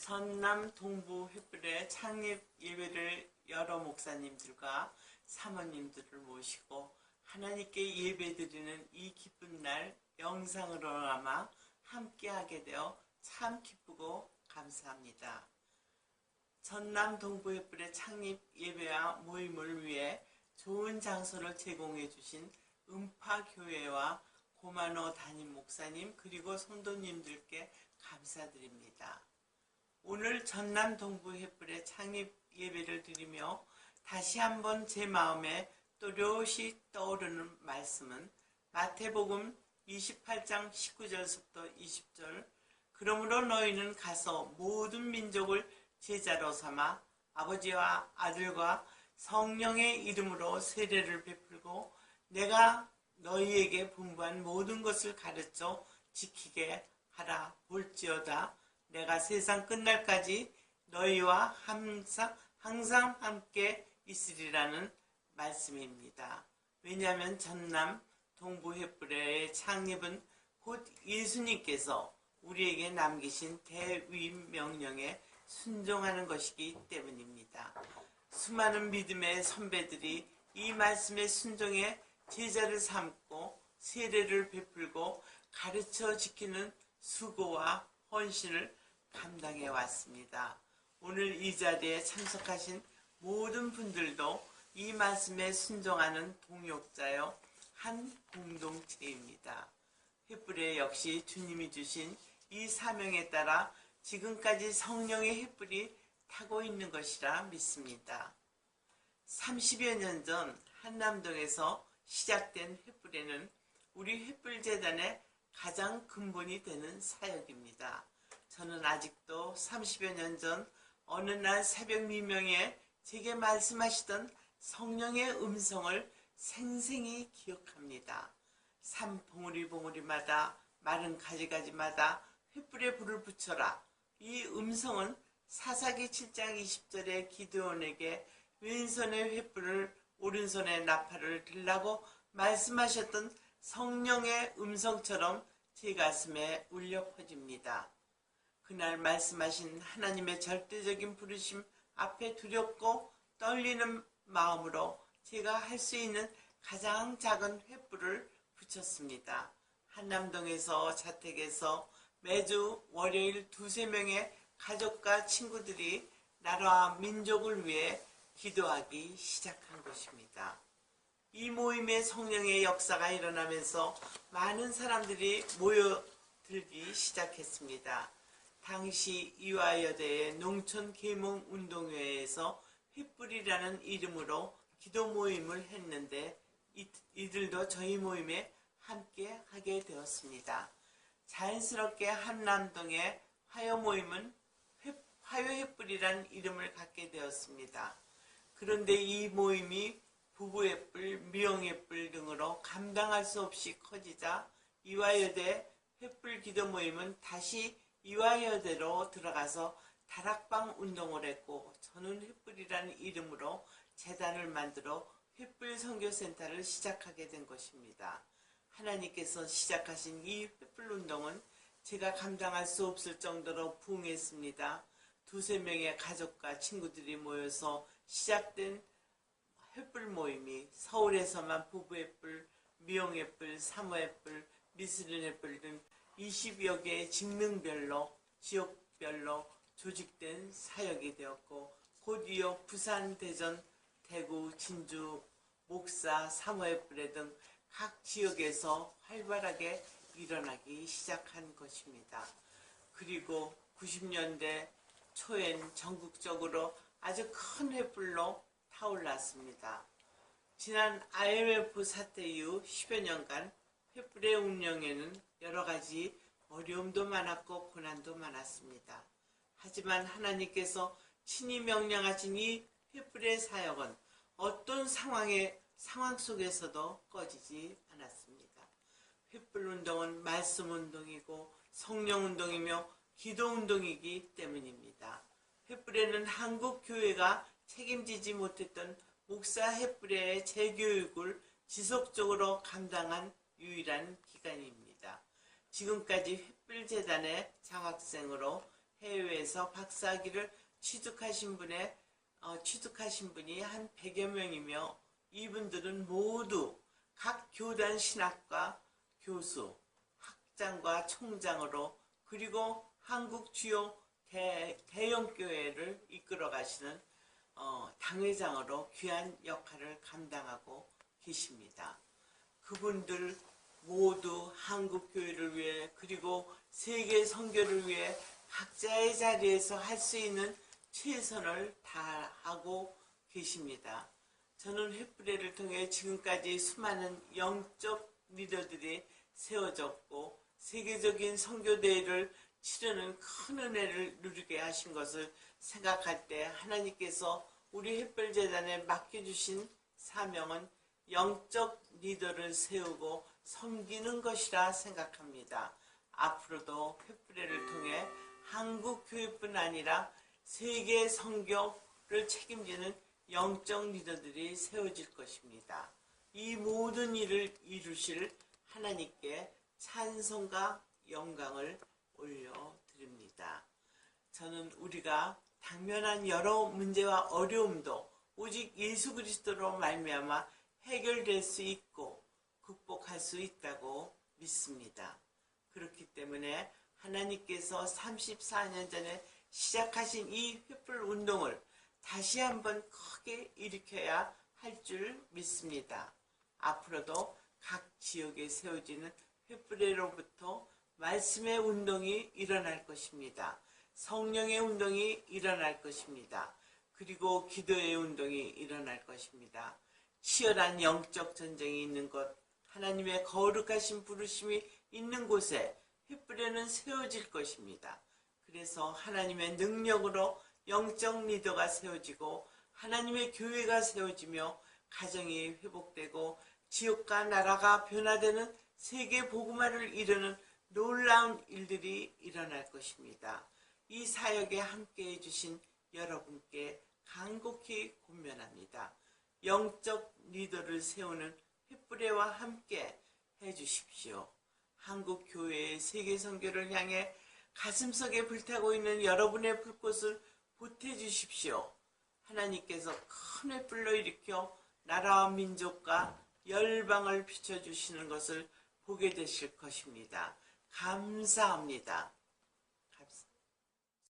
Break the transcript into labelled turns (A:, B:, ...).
A: 전남 동부 횃불의 창립 예배를 여러 목사님들과 사모님들을 모시고 하나님께 예배드리는 이 기쁜 날 영상으로나마 함께하게 되어 참 기쁘고 감사합니다. 전남 동부 횃불의 창립 예배와 모임을 위해 좋은 장소를 제공해 주신 음파교회와 고만호 담임 목사님 그리고 성도님들께 감사드립니다. 오늘 전남 동부 횃불의 창립 예배를 드리며 다시 한번 제 마음에 또렷이 떠오르는 말씀은 마태복음 28장 19절부터 20절 그러므로 너희는 가서 모든 민족을 제자로 삼아 아버지와 아들과 성령의 이름으로 세례를 베풀고 내가 너희에게 분부한 모든 것을 가르쳐 지키게 하라. 볼지어다 내가 세상 끝날까지 너희와 항상 함께 있으리라는 말씀입니다. 왜냐하면 전남 동부 횃불의 창립은 곧 예수님께서 우리에게 남기신 대위 명령에 순종하는 것이기 때문입니다. 수많은 믿음의 선배들이 이 말씀에 순종해 제자를 삼고 세례를 베풀고 가르쳐 지키는 수고와 헌신을 감당해 왔습니다. 오늘 이 자리에 참석하신 모든 분들도 이 말씀에 순종하는 동역자요 한 공동체입니다. 횃불에 역시 주님이 주신 이 사명에 따라 지금까지 성령의 횃불이 타고 있는 것이라 믿습니다. 30여 년 전 한남동에서 시작된 횃불에는 우리 횃불재단의 가장 근본이 되는 사역입니다. 저는 아직도 30여 년 전 어느 날 새벽 미명에 제게 말씀하시던 성령의 음성을 생생히 기억합니다. 산 봉우리마다 마른 가지가지마다 횃불에 불을 붙여라. 이 음성은 사사기 7장 20절에 기드온에게 왼손에 횃불을 오른손에 나팔을 들라고 말씀하셨던 성령의 음성처럼 제 가슴에 울려 퍼집니다. 그날 말씀하신 하나님의 절대적인 부르심 앞에 두렵고 떨리는 마음으로 제가 할 수 있는 가장 작은 횃불을 붙였습니다. 한남동에서 자택에서 매주 월요일 2~3명의 가족과 친구들이 나라와 민족을 위해 기도하기 시작한 것입니다. 이 모임에 성령의 역사가 일어나면서 많은 사람들이 모여들기 시작했습니다. 당시 이화여대의 농촌계몽운동회에서 횃불이라는 이름으로 기도 모임을 했는데 이들도 저희 모임에 함께 하게 되었습니다. 자연스럽게 한남동의 화요 모임은 화요 횃불이라는 이름을 갖게 되었습니다. 그런데 이 모임이 부부 횃불, 미용 횃불 등으로 감당할 수 없이 커지자 이화여대 횃불 기도 모임은 다시 이화여대로 들어가서 다락방 운동을 했고 저는 횃불이라는 이름으로 재단을 만들어 횃불 선교센터를 시작하게 된 것입니다. 하나님께서 시작하신 이 횃불 운동은 제가 감당할 수 없을 정도로 부응했습니다. 2~3명의 가족과 친구들이 모여서 시작된 횃불 모임이 서울에서만 부부 횃불, 미용 횃불, 사모 횃불, 미스린 횃불 등 20여 개의 직능별로 지역별로 조직된 사역이 되었고 곧 이어 부산, 대전, 대구, 진주, 목사, 사모 횃불 등 각 지역에서 활발하게 일어나기 시작한 것입니다. 그리고 90년대 초엔 전국적으로 아주 큰 횃불로 타올랐습니다. 지난 IMF 사태 이후 10여 년간 횃불의 운영에는 여러 가지 어려움도 많았고 고난도 많았습니다. 하지만 하나님께서 친히 명령하신 이 횃불의 사역은 어떤 상황 속에서도 꺼지지 않았습니다. 횃불 운동은 말씀 운동이고 성령 운동이며 기도 운동이기 때문입니다. 횃불에는 한국 교회가 책임지지 못했던 목사 횃불의 재교육을 지속적으로 감당한 유일한 기관입니다. 지금까지 횃불재단의 장학생으로 해외에서 박사학위를 취득하신 분이 한 100여 명이며 이분들은 모두 각 교단 신학과 교수, 학장과 총장으로 그리고 한국 주요 대형 교회를 이끌어 가시는 당회장으로 귀한 역할을 감당하고 계십니다. 그분들 모두 한국 교회를 위해 그리고 세계 선교를 위해 각자의 자리에서 할 수 있는 최선을 다하고 계십니다. 저는 횃불회를 통해 지금까지 수많은 영적 리더들이 세워졌고 세계적인 선교대회를 치르는 큰 은혜를 누리게 하신 것을 생각할 때 하나님께서 우리 횃불재단에 맡겨주신 사명은 영적 리더를 세우고 섬기는 것이라 생각합니다. 앞으로도 횃불회를 통해 한국 교회뿐 아니라 세계 선교를 책임지는 영적 리더들이 세워질 것입니다. 이 모든 일을 이루실 하나님께 찬송과 영광을 올려드립니다. 저는 우리가 당면한 여러 문제와 어려움도 오직 예수 그리스도로 말미암아 해결될 수 있고 극복할 수 있다고 믿습니다. 그렇기 때문에 하나님께서 34년 전에 시작하신 이 횃불 운동을 다시 한번 크게 일으켜야 할 줄 믿습니다. 앞으로도 각 지역에 세워지는 횃불회로부터 말씀의 운동이 일어날 것입니다. 성령의 운동이 일어날 것입니다. 그리고 기도의 운동이 일어날 것입니다. 치열한 영적 전쟁이 있는 곳, 하나님의 거룩하신 부르심이 있는 곳에 횃불회는 세워질 것입니다. 그래서 하나님의 능력으로 영적 리더가 세워지고 하나님의 교회가 세워지며 가정이 회복되고 지역과 나라가 변화되는 세계 복음화를 이루는 놀라운 일들이 일어날 것입니다. 이 사역에 함께해 주신 여러분께 간곡히 권면합니다. 영적 리더를 세우는 횃불회와 함께 해주십시오. 한국 교회의 세계 선교를 향해 가슴속에 불타고 있는 여러분의 불꽃을 보태주십시오. 하나님께서 큰 횃불로 일으켜 나라와 민족과 열방을 비춰주시는 것을 보게 되실 것입니다. 감사합니다.